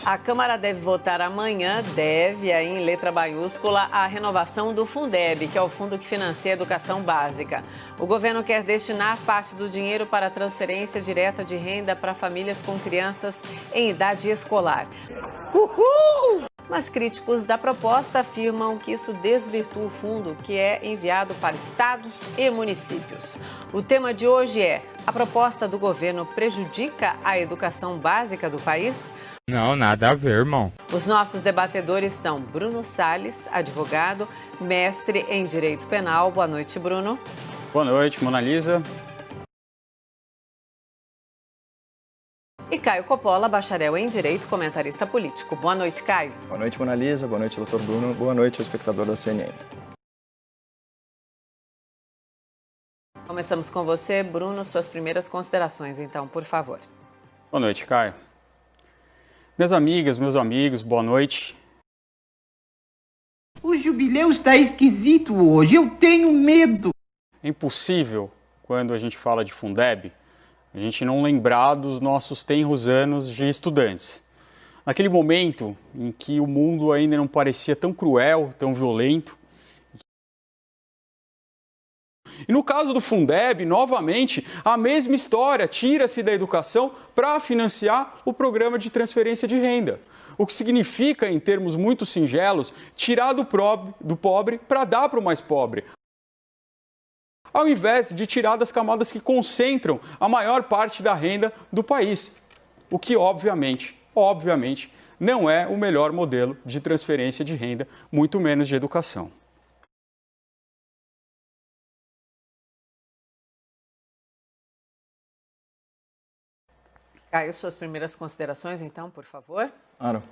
A Câmara deve votar amanhã, aí em letra maiúscula, a renovação do Fundeb, que é o fundo que financia a educação básica. O governo quer destinar parte do dinheiro para transferência direta de renda para famílias com crianças em idade escolar. Uhul! Mas críticos da proposta afirmam que isso desvirtua o fundo, que é enviado para estados e municípios. O tema de hoje é: a proposta do governo prejudica a educação básica do país? Não, nada a ver, irmão. Os nossos debatedores são Bruno Salles, advogado, mestre em Direito Penal. Boa noite, Bruno. Boa noite, Mona Lisa. E Caio Coppola, bacharel em Direito, comentarista político. Boa noite, Caio. Boa noite, Mona Lisa. Boa noite, doutor Bruno. Boa noite, espectador da CNN. Começamos com você, Bruno. Suas primeiras considerações, então, por favor. Boa noite, Caio. Minhas amigas, meus amigos, boa noite. O jubileu está esquisito hoje, eu tenho medo. É impossível, quando a gente fala de Fundeb, a gente não lembrar dos nossos tenros anos de estudantes. Naquele momento em que o mundo ainda não parecia tão cruel, tão violento. E no caso do Fundeb, novamente, a mesma história, tira-se da educação para financiar o programa de transferência de renda. O que significa, em termos muito singelos, tirar do pobre para dar para o mais pobre, ao invés de tirar das camadas que concentram a maior parte da renda do país. O que, obviamente, não é o melhor modelo de transferência de renda, muito menos de educação. Caio, suas primeiras considerações, então, por favor. Claro.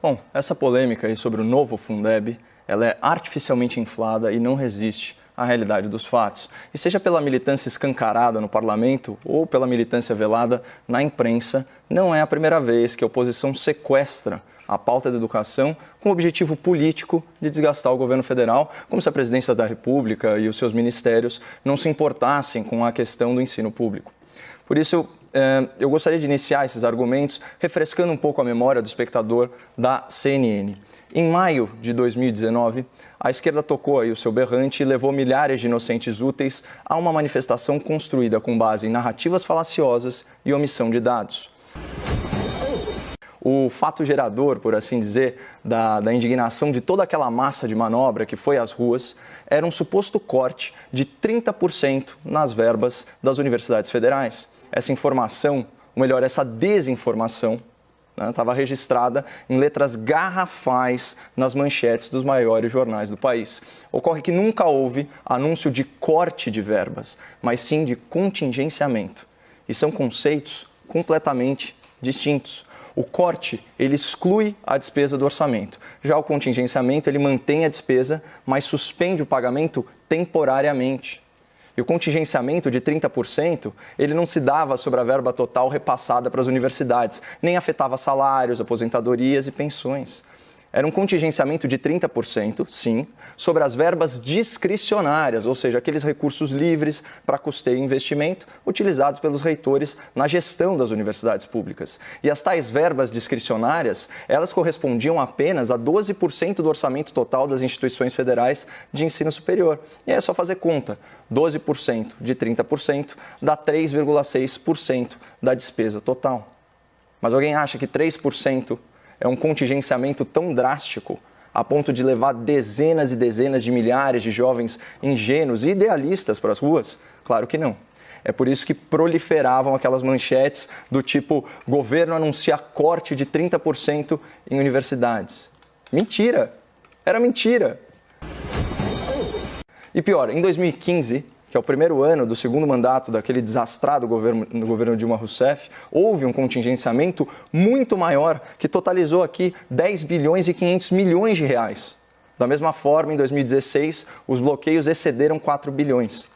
Bom, essa polêmica aí sobre o novo Fundeb, ela é artificialmente inflada e não resiste à realidade dos fatos. E seja pela militância escancarada no parlamento ou pela militância velada na imprensa, não é a primeira vez que a oposição sequestra a pauta da educação com o objetivo político de desgastar o governo federal, como se a presidência da República e os seus ministérios não se importassem com a questão do ensino público. Por isso, eu gostaria de iniciar esses argumentos refrescando um pouco a memória do espectador da CNN. Em maio de 2019, a esquerda tocou aí o seu berrante e levou milhares de inocentes úteis a uma manifestação construída com base em narrativas falaciosas e omissão de dados. O fato gerador, por assim dizer, da indignação de toda aquela massa de manobra que foi às ruas era um suposto corte de 30% nas verbas das universidades federais. Essa informação, ou melhor, essa desinformação, estava registrada em letras garrafais nas manchetes dos maiores jornais do país. Ocorre que nunca houve anúncio de corte de verbas, mas sim de contingenciamento. E são conceitos completamente distintos. O corte, ele exclui a despesa do orçamento. Já o contingenciamento, ele mantém a despesa, mas suspende o pagamento temporariamente. E o contingenciamento de 30%, ele não se dava sobre a verba total repassada para as universidades, nem afetava salários, aposentadorias e pensões. Era um contingenciamento de 30%, sim, sobre as verbas discricionárias, ou seja, aqueles recursos livres para custeio e investimento utilizados pelos reitores na gestão das universidades públicas. E as tais verbas discricionárias, elas correspondiam apenas a 12% do orçamento total das instituições federais de ensino superior. E é só fazer conta. 12% de 30% dá 3,6% da despesa total. Mas alguém acha que 3% é um contingenciamento tão drástico a ponto de levar dezenas e dezenas de milhares de jovens ingênuos e idealistas para as ruas? Claro que não. É por isso que proliferavam aquelas manchetes do tipo: governo anuncia corte de 30% em universidades. Mentira! Era mentira! E pior, em 2015, que é o primeiro ano do segundo mandato daquele desastrado governo Dilma Rousseff, houve um contingenciamento muito maior que totalizou aqui 10 bilhões e 500 milhões de reais. Da mesma forma, em 2016, os bloqueios excederam 4 bilhões.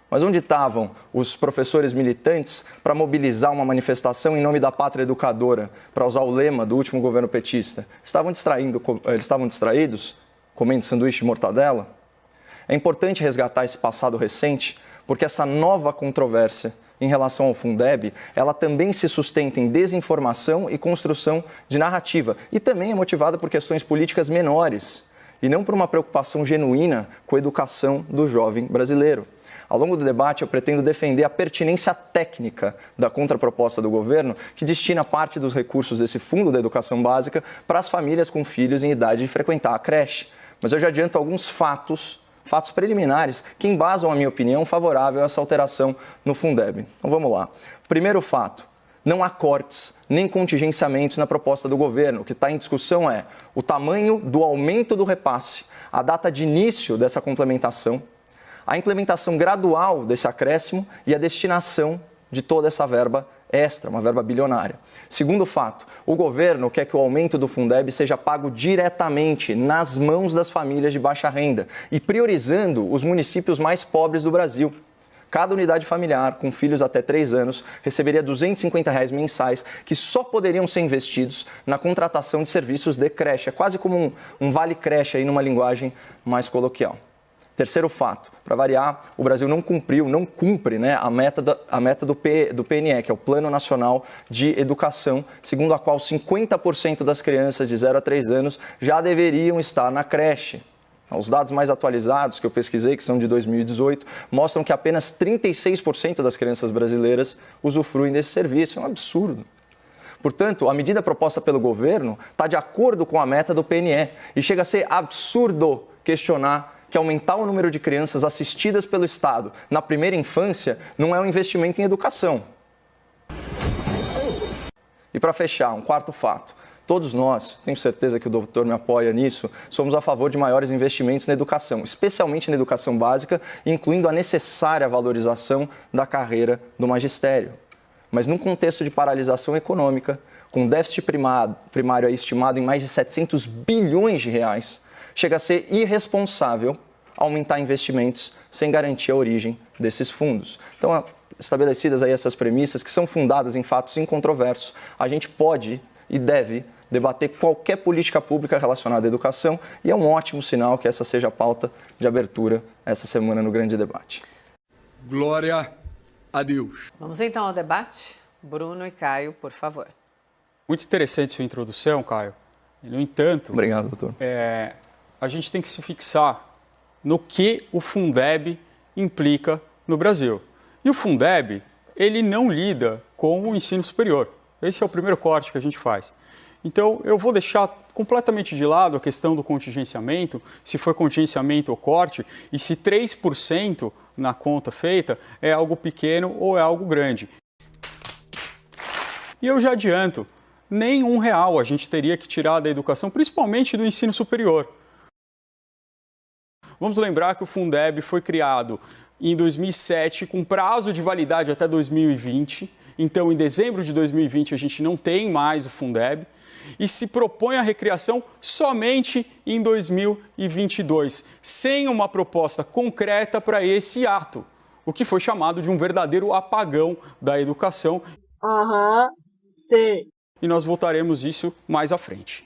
Mas onde estavam os professores militantes para mobilizar uma manifestação em nome da pátria educadora, para usar o lema do último governo petista? Eles estavam distraídos, comendo sanduíche de mortadela? É importante resgatar esse passado recente, porque essa nova controvérsia em relação ao Fundeb, ela também se sustenta em desinformação e construção de narrativa. E também é motivada por questões políticas menores e não por uma preocupação genuína com a educação do jovem brasileiro. Ao longo do debate, eu pretendo defender a pertinência técnica da contraproposta do governo, que destina parte dos recursos desse Fundo da Educação Básica para as famílias com filhos em idade de frequentar a creche. Mas eu já adianto alguns fatos preliminares que embasam a minha opinião favorável a essa alteração no Fundeb. Então vamos lá. Primeiro fato, não há cortes nem contingenciamentos na proposta do governo. O que está em discussão é o tamanho do aumento do repasse, a data de início dessa complementação, a implementação gradual desse acréscimo e a destinação de toda essa verba extra, uma verba bilionária. Segundo fato, o governo quer que o aumento do Fundeb seja pago diretamente nas mãos das famílias de baixa renda e priorizando os municípios mais pobres do Brasil. Cada unidade familiar com filhos até 3 anos receberia R$ 250 mensais que só poderiam ser investidos na contratação de serviços de creche. É quase como um vale creche aí numa linguagem mais coloquial. Terceiro fato, para variar, o Brasil não cumpre a meta do PNE, que é o Plano Nacional de Educação, segundo a qual 50% das crianças de 0 a 3 anos já deveriam estar na creche. Os dados mais atualizados que eu pesquisei, que são de 2018, mostram que apenas 36% das crianças brasileiras usufruem desse serviço. É um absurdo. Portanto, a medida proposta pelo governo está de acordo com a meta do PNE e chega a ser absurdo questionar que aumentar o número de crianças assistidas pelo Estado na primeira infância não é um investimento em educação. E para fechar, um quarto fato. Todos nós, tenho certeza que o doutor me apoia nisso, somos a favor de maiores investimentos na educação, especialmente na educação básica, incluindo a necessária valorização da carreira do magistério. Mas num contexto de paralisação econômica, com déficit primário estimado em mais de 700 bilhões de reais, chega a ser irresponsável aumentar investimentos sem garantir a origem desses fundos. Então, estabelecidas aí essas premissas, que são fundadas em fatos incontroversos, a gente pode e deve debater qualquer política pública relacionada à educação e é um ótimo sinal que essa seja a pauta de abertura essa semana no grande debate. Glória a Deus. Vamos então ao debate. Bruno e Caio, por favor. Muito interessante sua introdução, Caio. No entanto, obrigado, doutor. A gente tem que se fixar no que o Fundeb implica no Brasil. E o Fundeb, ele não lida com o ensino superior. Esse é o primeiro corte que a gente faz. Então, eu vou deixar completamente de lado a questão do contingenciamento, se foi contingenciamento ou corte, e se 3% na conta feita é algo pequeno ou é algo grande. E eu já adianto, nem R$1 a gente teria que tirar da educação, principalmente do ensino superior. Vamos lembrar que o Fundeb foi criado em 2007, com prazo de validade até 2020. Então, em dezembro de 2020, a gente não tem mais o Fundeb. E se propõe a recriação somente em 2022, sem uma proposta concreta para esse ato, o que foi chamado de um verdadeiro apagão da educação. Sim. E nós voltaremos isso mais à frente.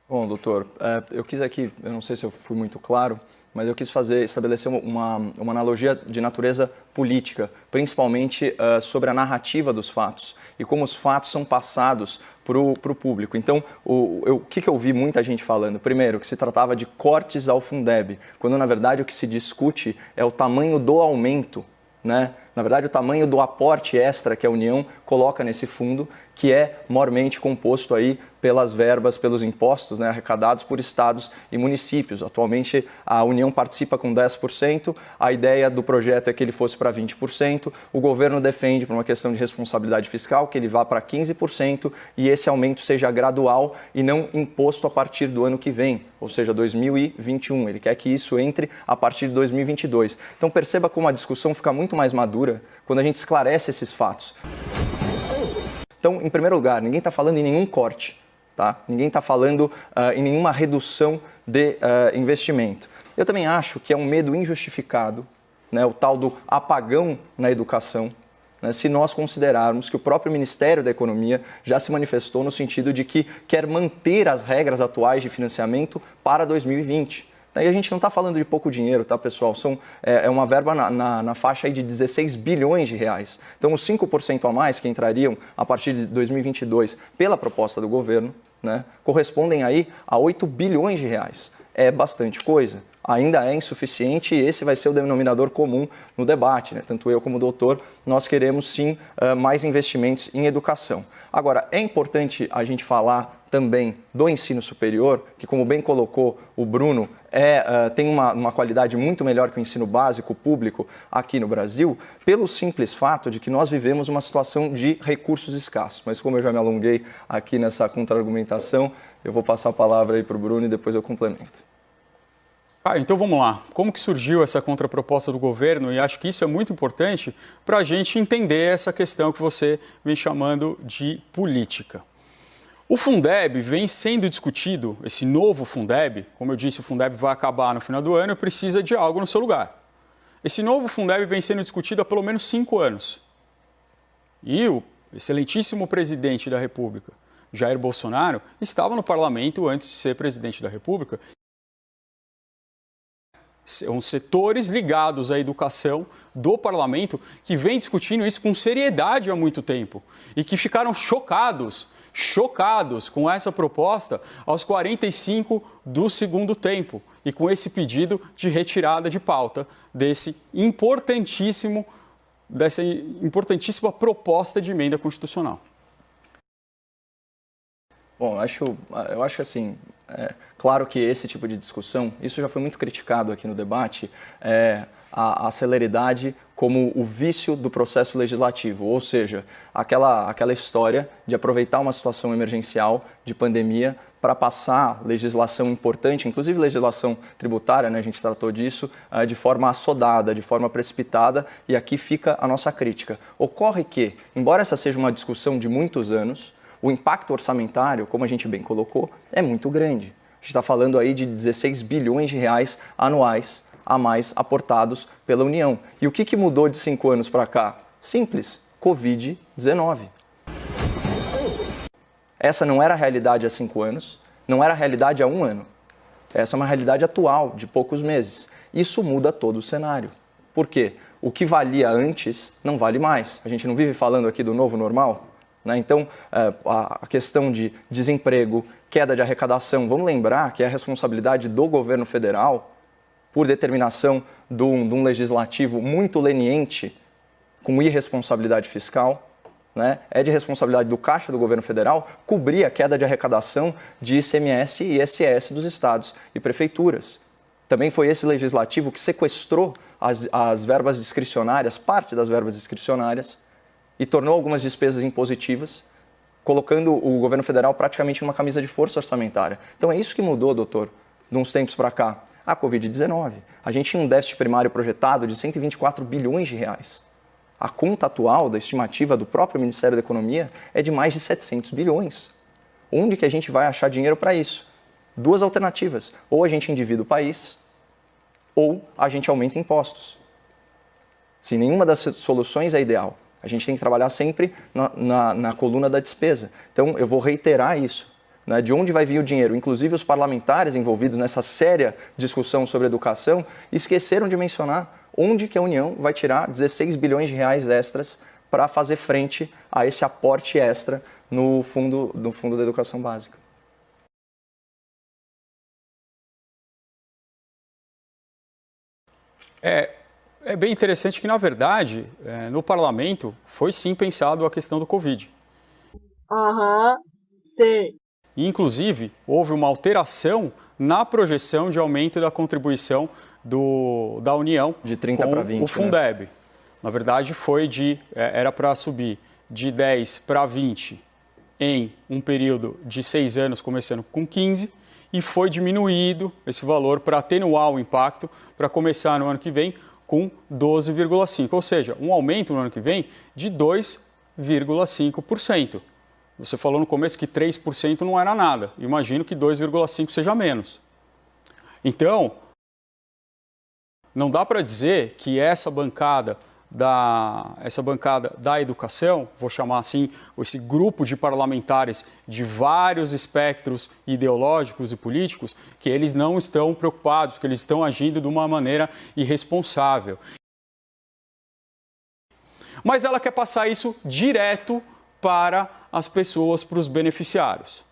Bom, doutor, eu quis aqui, eu não sei se eu fui muito claro, mas eu quis estabelecer uma analogia de natureza política, principalmente sobre a narrativa dos fatos e como os fatos são passados para o público. Então, o que eu ouvi muita gente falando? Primeiro, que se tratava de cortes ao Fundeb, quando na verdade o que se discute é o tamanho do aumento, né? Na verdade, o tamanho do aporte extra que a União coloca nesse fundo, que é maiormente composto aí pelas verbas, pelos impostos, né, arrecadados por estados e municípios. Atualmente, a União participa com 10%, a ideia do projeto é que ele fosse para 20%, o governo defende, por uma questão de responsabilidade fiscal, que ele vá para 15% e esse aumento seja gradual e não imposto a partir do ano que vem, ou seja, 2021. Ele quer que isso entre a partir de 2022. Então, perceba como a discussão fica muito mais madura quando a gente esclarece esses fatos. Então, em primeiro lugar, ninguém está falando em nenhum corte, tá? Ninguém está falando em nenhuma redução de investimento. Eu também acho que é um medo injustificado, né, o tal do apagão na educação, né, se nós considerarmos que o próprio Ministério da Economia já se manifestou no sentido de que quer manter as regras atuais de financiamento para 2020. E a gente não está falando de pouco dinheiro, tá, pessoal? É uma verba na faixa aí de 16 bilhões de reais. Então, os 5% a mais que entrariam a partir de 2022 pela proposta do governo, né, correspondem aí a 8 bilhões de reais. É bastante coisa. Ainda é insuficiente e esse vai ser o denominador comum no debate, né? Tanto eu como o doutor, nós queremos sim mais investimentos em educação. Agora, é importante a gente falar também do ensino superior, que como bem colocou o Bruno, tem uma qualidade muito melhor que o ensino básico público aqui no Brasil, pelo simples fato de que nós vivemos uma situação de recursos escassos. Mas como eu já me alonguei aqui nessa contra-argumentação, eu vou passar a palavra aí para o Bruno e depois eu complemento. Então vamos lá. Como que surgiu essa contraproposta do governo? E acho que isso é muito importante para a gente entender essa questão que você vem chamando de política. O Fundeb vem sendo discutido, esse novo Fundeb, como eu disse, o Fundeb vai acabar no final do ano e precisa de algo no seu lugar. Esse novo Fundeb vem sendo discutido há pelo menos 5 anos. E o excelentíssimo presidente da República, Jair Bolsonaro, estava no parlamento antes de ser presidente da República. São setores ligados à educação do parlamento que vem discutindo isso com seriedade há muito tempo e que ficaram chocados com essa proposta aos 45 do segundo tempo e com esse pedido de retirada de pauta dessa importantíssima proposta de emenda constitucional. Bom, eu acho assim, claro que esse tipo de discussão, isso já foi muito criticado aqui no debate, a celeridade como o vício do processo legislativo, ou seja, aquela história de aproveitar uma situação emergencial de pandemia para passar legislação importante, inclusive legislação tributária, né, a gente tratou disso, de forma assodada, de forma precipitada, e aqui fica a nossa crítica. Ocorre que, embora essa seja uma discussão de muitos anos, o impacto orçamentário, como a gente bem colocou, é muito grande. A gente está falando aí de 16 bilhões de reais anuais a mais aportados pela União. E o que mudou de 5 anos para cá? Simples, Covid-19. Essa não era a realidade há 5 anos, não era a realidade há 1 ano. Essa é uma realidade atual, de poucos meses. Isso muda todo o cenário. Por quê? O que valia antes não vale mais. A gente não vive falando aqui do novo normal? Então, a questão de desemprego, queda de arrecadação, vamos lembrar que é a responsabilidade do governo federal, por determinação de um legislativo muito leniente, com irresponsabilidade fiscal, né? É de responsabilidade do Caixa do governo federal cobrir a queda de arrecadação de ICMS e ISS dos estados e prefeituras. Também foi esse legislativo que sequestrou as verbas discricionárias, parte das verbas discricionárias, e tornou algumas despesas impositivas, colocando o governo federal praticamente numa camisa de força orçamentária. Então é isso que mudou, doutor, de uns tempos para cá. A Covid-19. A gente tinha um déficit primário projetado de 124 bilhões de reais. A conta atual da estimativa do próprio Ministério da Economia é de mais de 700 bilhões. Onde que a gente vai achar dinheiro para isso? 2 alternativas. Ou a gente endivida o país, ou a gente aumenta impostos. Se nenhuma das soluções é ideal, a gente tem que trabalhar sempre na coluna da despesa. Então, eu vou reiterar isso. Né? De onde vai vir o dinheiro? Inclusive, os parlamentares envolvidos nessa séria discussão sobre educação esqueceram de mencionar onde que a União vai tirar 16 bilhões de reais extras para fazer frente a esse aporte extra no fundo da educação básica. É bem interessante que, na verdade, no parlamento foi sim pensado a questão do Covid. Sim. E, inclusive, houve uma alteração na projeção de aumento da contribuição da União de 30 para 20, o Fundeb. Né? Na verdade, era para subir de 10 para 20 em um período de 6 anos, começando com 15, e foi diminuído esse valor para atenuar o impacto, para começar no ano que vem com 12,5%, ou seja, um aumento no ano que vem de 2,5%. Você falou no começo que 3% não era nada. Imagino que 2,5% seja menos. Então, não dá para dizer que essa bancada essa bancada da educação, vou chamar assim, esse grupo de parlamentares de vários espectros ideológicos e políticos, que eles não estão preocupados, que eles estão agindo de uma maneira irresponsável. Mas ela quer passar isso direto para as pessoas, para os beneficiários.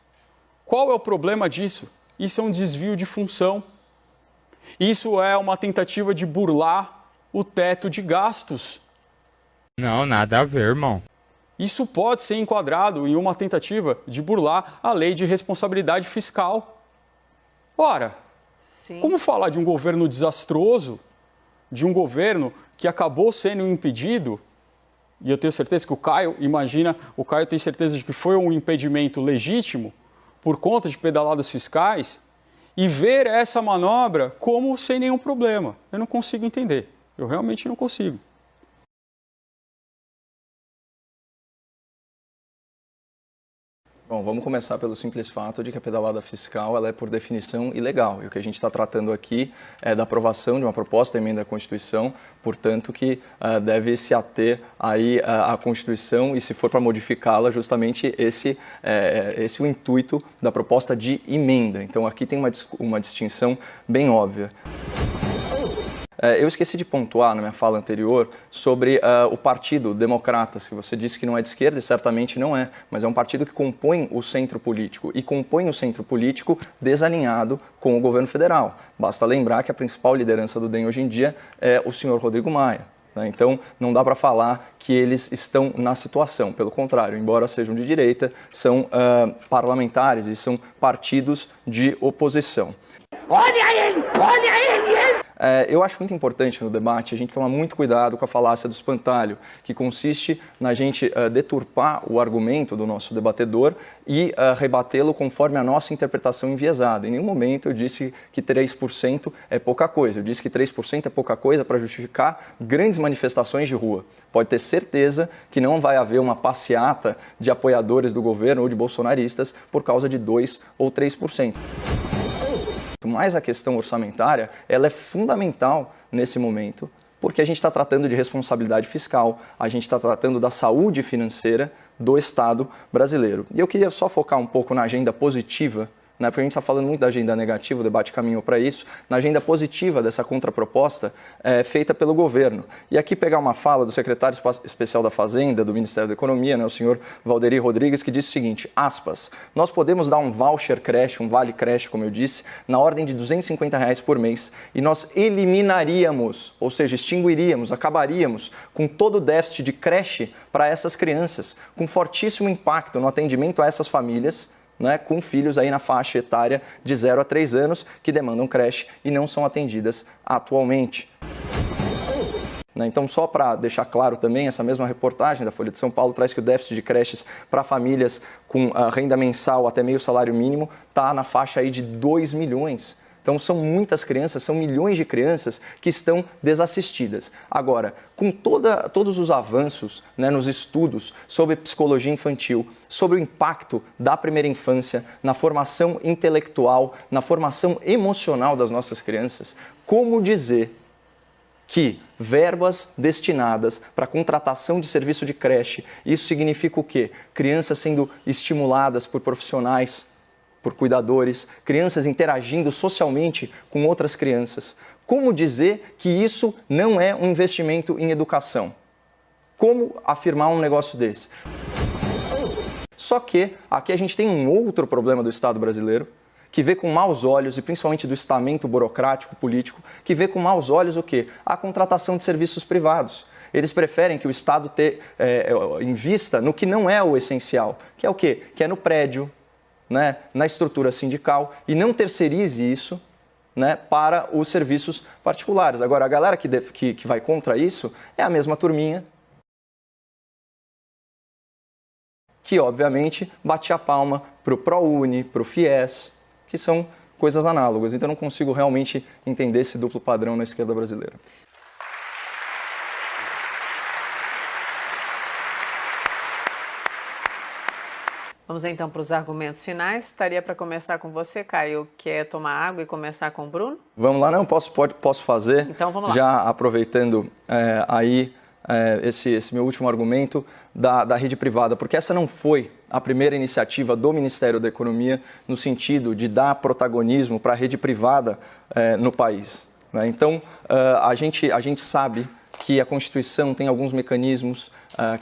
Qual é o problema disso? Isso é um desvio de função. Isso é uma tentativa de burlar o teto de gastos. Não, nada a ver, irmão. Isso pode ser enquadrado em uma tentativa de burlar a lei de responsabilidade fiscal. Ora, Sim. Como falar de um governo desastroso, de um governo que acabou sendo impedido, e eu tenho certeza que o Caio tem certeza de que foi um impedimento legítimo por conta de pedaladas fiscais, e ver essa manobra como sem nenhum problema. Eu não consigo entender. Eu realmente não consigo. Bom, vamos começar pelo simples fato de que a pedalada fiscal ela é, por definição, ilegal. E o que a gente está tratando aqui é da aprovação de uma proposta de emenda à Constituição, portanto, que deve se ater aí à Constituição e, se for para modificá-la, justamente esse é o intuito da proposta de emenda. Então, aqui tem uma distinção bem óbvia. Eu esqueci de pontuar na minha fala anterior sobre o Partido Democratas, que você disse que não é de esquerda, e certamente não é, mas é um partido que compõe o centro político, e compõe o centro político desalinhado com o governo federal. Basta lembrar que a principal liderança do DEM hoje em dia é o senhor Rodrigo Maia. Então, não dá para falar que eles estão na situação. Pelo contrário, embora sejam de direita, são parlamentares e são partidos de oposição. Olha ele! Eu acho muito importante no debate a gente tomar muito cuidado com a falácia do espantalho, que consiste na gente deturpar o argumento do nosso debatedor e rebatê-lo conforme a nossa interpretação enviesada. Em nenhum momento eu disse que 3% é pouca coisa. Eu disse que 3% é pouca coisa para justificar grandes manifestações de rua. Pode ter certeza que não vai haver uma passeata de apoiadores do governo ou de bolsonaristas por causa de 2% ou 3%. Mas a questão orçamentária ela é fundamental nesse momento, porque a gente está tratando de responsabilidade fiscal, a gente está tratando da saúde financeira do Estado brasileiro. E eu queria só focar um pouco na agenda positiva, porque a gente está falando muito da agenda negativa, o debate caminhou para isso, na agenda positiva dessa contraproposta feita pelo governo. E aqui pegar uma fala do secretário especial da Fazenda, do Ministério da Economia, o senhor Valderi Rodrigues, que disse o seguinte, aspas, nós podemos dar um voucher creche, um vale creche, como eu disse, na ordem de R$250 por mês, e nós eliminaríamos, ou seja, extinguiríamos, acabaríamos com todo o déficit de creche para essas crianças, com fortíssimo impacto no atendimento a essas famílias, com filhos aí na faixa etária de 0 a 3 anos que demandam creche e não são atendidas atualmente. Então, só para deixar claro também, essa mesma reportagem da Folha de São Paulo traz que o déficit de creches para famílias com renda mensal até meio salário mínimo está na faixa aí de 2 milhões. Então, são muitas crianças, são milhões de crianças que estão desassistidas. Agora, com todos os avanços nos estudos sobre psicologia infantil, sobre o impacto da primeira infância na formação intelectual, na formação emocional das nossas crianças, como dizer que verbas destinadas para contratação de serviço de creche, isso significa o quê? Crianças sendo estimuladas por profissionais, por cuidadores, crianças interagindo socialmente com outras crianças. Como dizer que isso não é um investimento em educação? Como afirmar um negócio desse? Só que aqui a gente tem um outro problema do Estado brasileiro, que vê com maus olhos, e principalmente do estamento burocrático, político, que vê com maus olhos o quê? A contratação de serviços privados. Eles preferem que o Estado invista no que não é o essencial, que é o quê? Que é no prédio, na estrutura sindical, e não terceirize isso para os serviços particulares. Agora, a galera que vai contra isso é a mesma turminha que, obviamente, bate a palma para o ProUni, para o FIES, que são coisas análogas. Então, eu não consigo realmente entender esse duplo padrão na esquerda brasileira. Vamos então para os argumentos finais. Estaria para começar com você, Caio. Quer tomar água e começar com o Bruno? Vamos lá, não? Posso fazer? Então vamos lá. Já aproveitando aí esse meu último argumento da rede privada, porque essa não foi a primeira iniciativa do Ministério da Economia no sentido de dar protagonismo para a rede privada no país. Né? Então, a gente sabe que a Constituição tem alguns mecanismos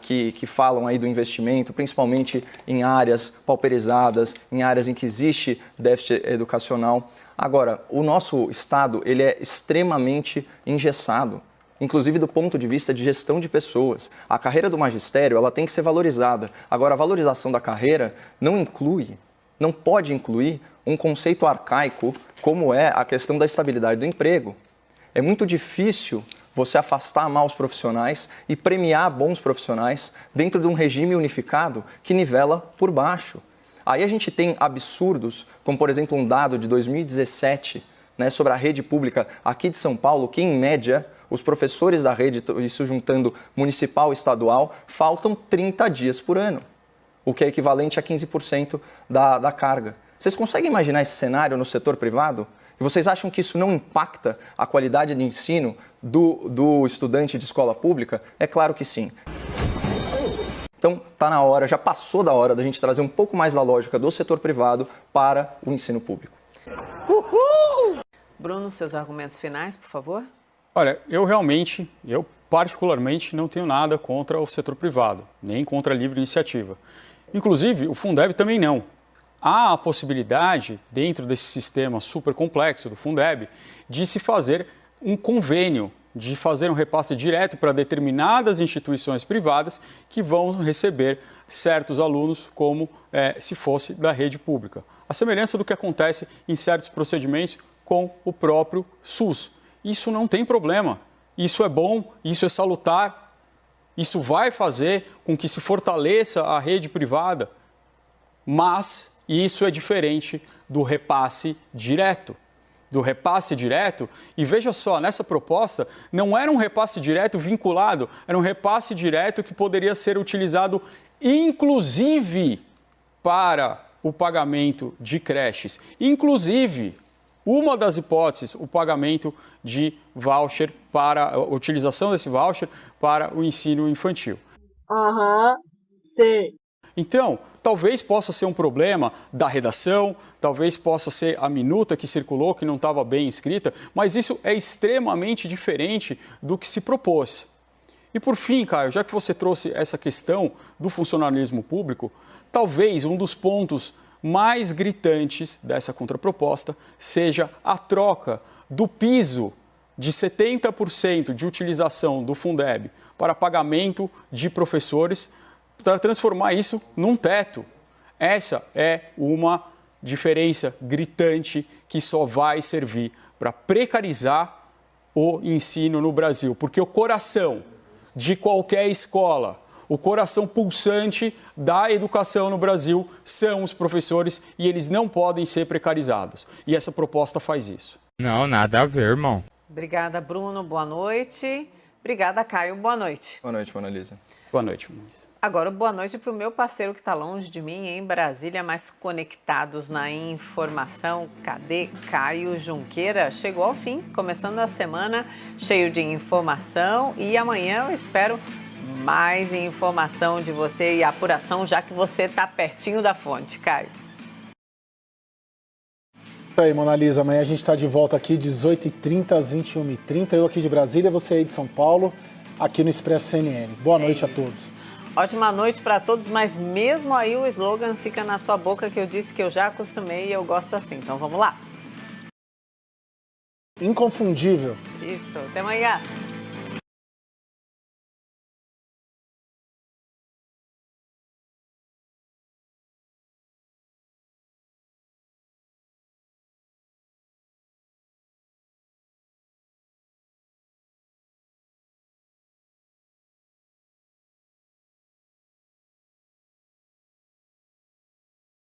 que falam aí do investimento, principalmente em áreas pauperizadas, em áreas em que existe déficit educacional. Agora, o nosso Estado ele é extremamente engessado, inclusive do ponto de vista de gestão de pessoas. A carreira do magistério ela tem que ser valorizada. Agora, a valorização da carreira não pode incluir um conceito arcaico como é a questão da estabilidade do emprego. É muito difícil você afastar maus profissionais e premiar bons profissionais dentro de um regime unificado que nivela por baixo. Aí a gente tem absurdos, como por exemplo um dado de 2017, né, sobre a rede pública aqui de São Paulo, que em média os professores da rede, isso juntando municipal e estadual, faltam 30 dias por ano, o que é equivalente a 15% da carga. Vocês conseguem imaginar esse cenário no setor privado? E vocês acham que isso não impacta a qualidade de ensino do estudante de escola pública? É claro que sim. Então, está na hora, já passou da hora da gente trazer um pouco mais da lógica do setor privado para o ensino público. Uhul! Bruno, seus argumentos finais, por favor. Olha, eu particularmente não tenho nada contra o setor privado, nem contra a livre iniciativa. Inclusive, o Fundeb também não. Há a possibilidade, dentro desse sistema super complexo do Fundeb, de se fazer um convênio, de fazer um repasse direto para determinadas instituições privadas que vão receber certos alunos como se fosse da rede pública. A semelhança do que acontece em certos procedimentos com o próprio SUS. Isso não tem problema, isso é bom, isso é salutar, isso vai fazer com que se fortaleça a rede privada, mas isso é diferente do repasse direto. E veja só, nessa proposta não era um repasse direto vinculado, era um repasse direto que poderia ser utilizado inclusive para o pagamento de creches. Inclusive, uma das hipóteses, o pagamento de voucher para a utilização desse voucher para o ensino infantil. Sim. Então, talvez possa ser um problema da redação, talvez possa ser a minuta que circulou, que não estava bem escrita, mas isso é extremamente diferente do que se propôs. E por fim, Caio, já que você trouxe essa questão do funcionalismo público, talvez um dos pontos mais gritantes dessa contraproposta seja a troca do piso de 70% de utilização do Fundeb para pagamento de professores, para transformar isso num teto. Essa é uma diferença gritante que só vai servir para precarizar o ensino no Brasil, porque o coração de qualquer escola, o coração pulsante da educação no Brasil são os professores e eles não podem ser precarizados. E essa proposta faz isso. Não, nada a ver, irmão. Obrigada, Bruno. Boa noite. Obrigada, Caio. Boa noite. Boa noite, Mona Lisa. Boa noite, Moniz. Agora, boa noite para o meu parceiro que está longe de mim, em Brasília, mas conectados na informação. Cadê Caio Junqueira? Chegou ao fim, começando a semana cheio de informação e amanhã eu espero mais informação de você e apuração, já que você está pertinho da fonte, Caio. Isso aí, Mona Lisa. Amanhã a gente está de volta aqui, 18h30 às 21h30. Eu aqui de Brasília, você aí de São Paulo, aqui no Expresso CNN. Boa noite a todos. Ótima noite para todos, mas mesmo aí o slogan fica na sua boca, que eu disse que eu já acostumei e eu gosto assim. Então vamos lá. Inconfundível. Isso, até amanhã.